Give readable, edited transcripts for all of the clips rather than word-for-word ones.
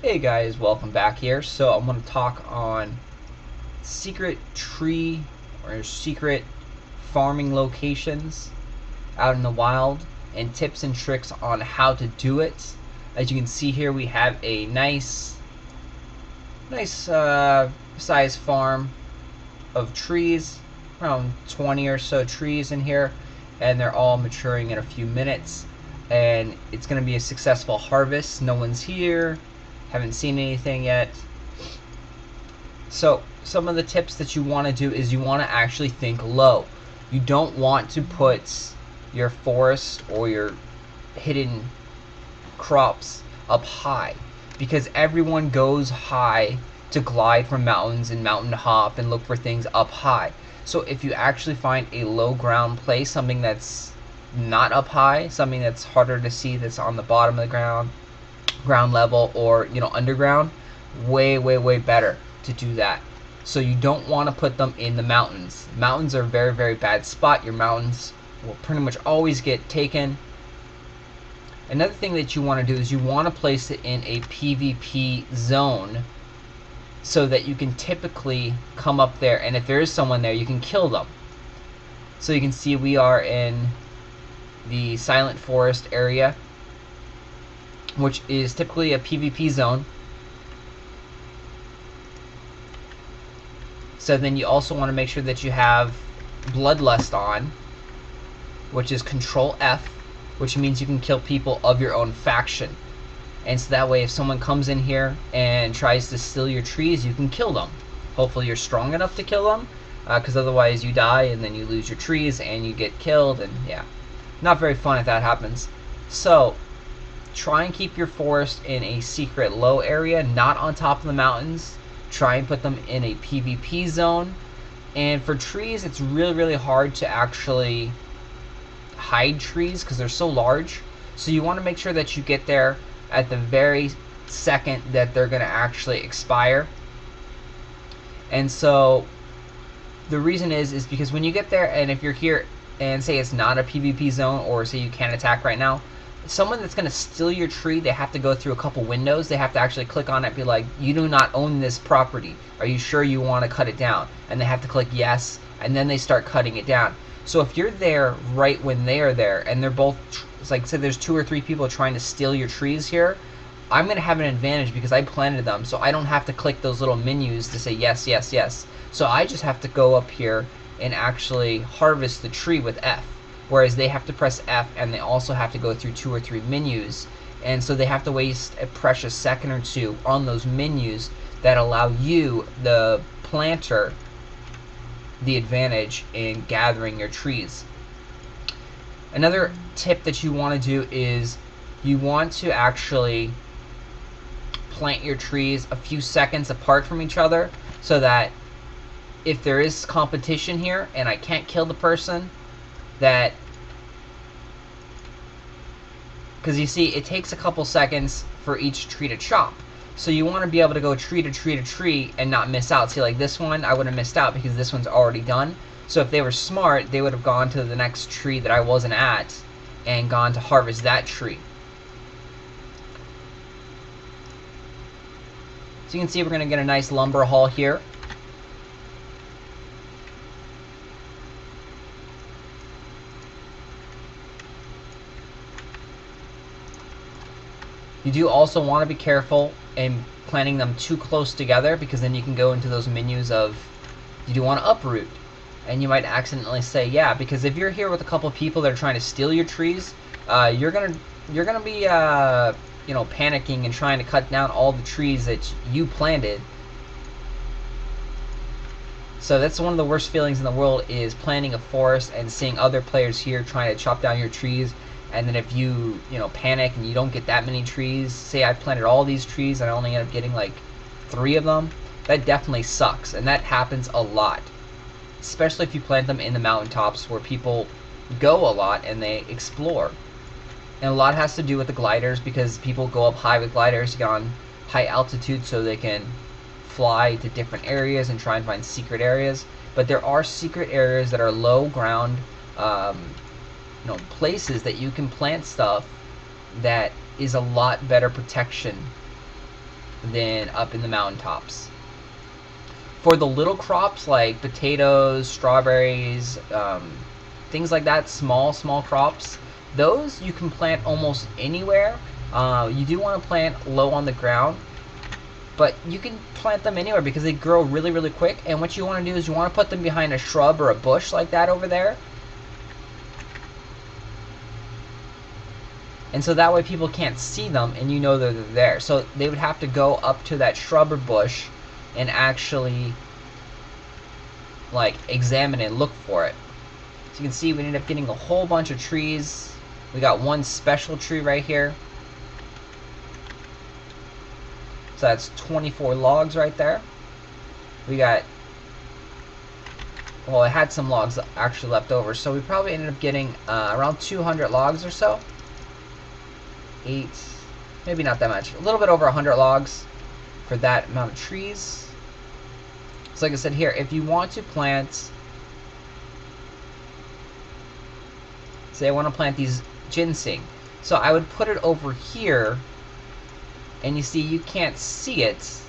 Hey guys, welcome back here. So I'm going to talk on secret tree or secret farming locations out in the wild and tips and tricks on how to do it. As you can see here, we have a nice size farm of trees, around 20 or so trees in here, and they're all maturing in a few minutes, and it's going to be a successful harvest. No one's here, haven't seen anything yet. So some of the tips that you want to do is you want to actually think low. You don't want to put your forest or your hidden crops up high, because everyone goes high to glide from mountains and mountain hop and look for things up high. So if you actually find a low ground place, something that's not up high, something that's harder to see, that's on the bottom of the ground level, or underground, way better to do that. So you don't want to put them in the mountains. Mountains are a very bad spot. Your mountains will pretty much always get taken. Another thing that you want to do is you want to place it in a PvP zone so that you can typically come up there, and if there is someone there, you can kill them. So you can see we are in the Silent Forest area, which is typically a PvP zone. So then you also want to make sure that you have Bloodlust on, which is Control F, which means you can kill people of your own faction. And so that way, if someone comes in here and tries to steal your trees, you can kill them. Hopefully you're strong enough to kill them, because otherwise you die and then you lose your trees and you get killed, and yeah, not very fun if that happens. So try and keep your forest in a secret low area, not on top of the mountains. Try and put them in a PvP zone. And for trees, it's really hard to actually hide trees because they're so large. So you want to make sure that you get there at the very second that they're going to actually expire. And so the reason is because when you get there, and if you're here and say it's not a PvP zone, or say you can't attack right now, someone that's going to steal your tree, they have to go through a couple windows. They have to actually click on it and be like, you do not own this property. Are you sure you want to cut it down? And they have to click yes, and then they start cutting it down. So if you're there right when they are there, and they're both, it's like, say there's 2 or 3 people trying to steal your trees here, I'm going to have an advantage because I planted them, so I don't have to click those little menus to say yes. So I just have to go up here and actually harvest the tree with F, whereas they have to press F, and they also have to go through 2 or 3 menus, and so they have to waste a precious second or two on those menus that allow you, the planter, the advantage in gathering your trees. Another tip that you want to do is you want to actually plant your trees a few seconds apart from each other, so that if there is competition here and I can't kill the person, that, because you see it takes a couple seconds for each tree to chop. So you want to be able to go tree to tree to tree and not miss out. See, like this one, I would have missed out because this one's already done. So if they were smart, they would have gone to the next tree that I wasn't at and gone to harvest that tree. So you can see we're going to get a nice lumber haul here. You do also want to be careful in planting them too close together, because then you can go into those menus of, you do want to uproot, and you might accidentally say yeah, because if you're here with a couple of people that are trying to steal your trees, you're gonna be panicking and trying to cut down all the trees that you planted. So that's one of the worst feelings in the world, is planting a forest and seeing other players here trying to chop down your trees. And then if you panic and you don't get that many trees, say I planted all these trees and I only end up getting like 3 of them, that definitely sucks. And that happens a lot, especially if you plant them in the mountaintops where people go a lot and they explore. And a lot has to do with the gliders, because people go up high with gliders to get on high altitude so they can fly to different areas and try and find secret areas. But there are secret areas that are low ground, places that you can plant stuff that is a lot better protection than up in the mountaintops. For the little crops like potatoes, strawberries, things like that, small crops, those you can plant almost anywhere. You do want to plant low on the ground, but you can plant them anywhere because they grow really quick. And what you want to do is you want to put them behind a shrub or a bush like that over there. And so that way people can't see them and you know they're there. So they would have to go up to that shrub or bush and actually like examine and look for it. So you can see we ended up getting a whole bunch of trees. We got one special tree right here. So that's 24 logs right there. We got, well, it had some logs actually left over, so we probably ended up getting around 200 logs or so. 8, maybe not that much. A little bit over 100 logs for that amount of trees. So like I said here, if you want to plant, say I want to plant these ginseng, so I would put it over here, and you see you can't see it.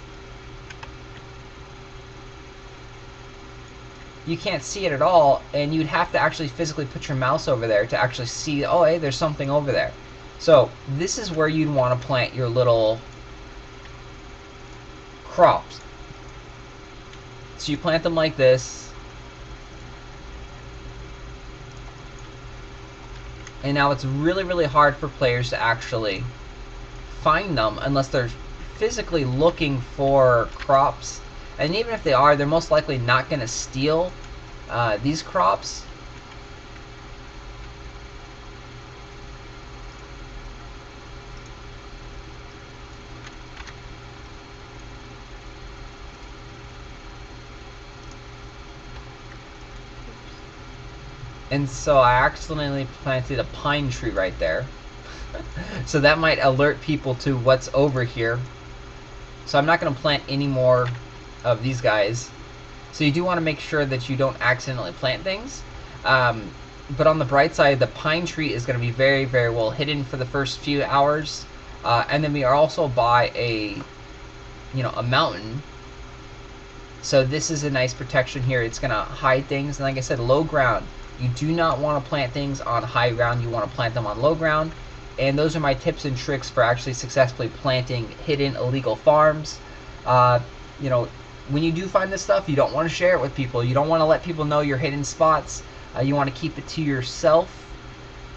You can't see it at all, and you'd have to actually physically put your mouse over there to actually see, oh hey, there's something over there. So this is where you'd want to plant your little crops. So you plant them like this, and now it's really hard for players to actually find them unless they're physically looking for crops. And even if they are, they're most likely not going to steal these crops. And so I accidentally planted a pine tree right there. So that might alert people to what's over here. So I'm not going to plant any more of these guys. So you do want to make sure that you don't accidentally plant things. But on the bright side, the pine tree is going to be very well hidden for the first few hours. And then we are also by a mountain. So this is a nice protection here. It's going to hide things. And like I said, low ground. You do not want to plant things on high ground. You want to plant them on low ground. And those are my tips and tricks for actually successfully planting hidden illegal farms. When you do find this stuff, you don't want to share it with people. You don't want to let people know your hidden spots. You want to keep it to yourself,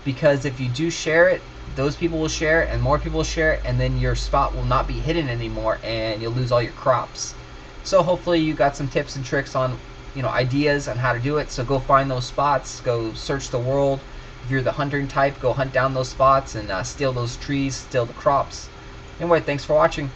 because if you do share it, those people will share it, and more people will share it, and then your spot will not be hidden anymore, and you'll lose all your crops. So hopefully you got some tips and tricks on ideas on how to do it. So go find those spots, go search the world. If you're the hunting type, go hunt down those spots and steal those trees, steal the crops. Anyway, thanks for watching.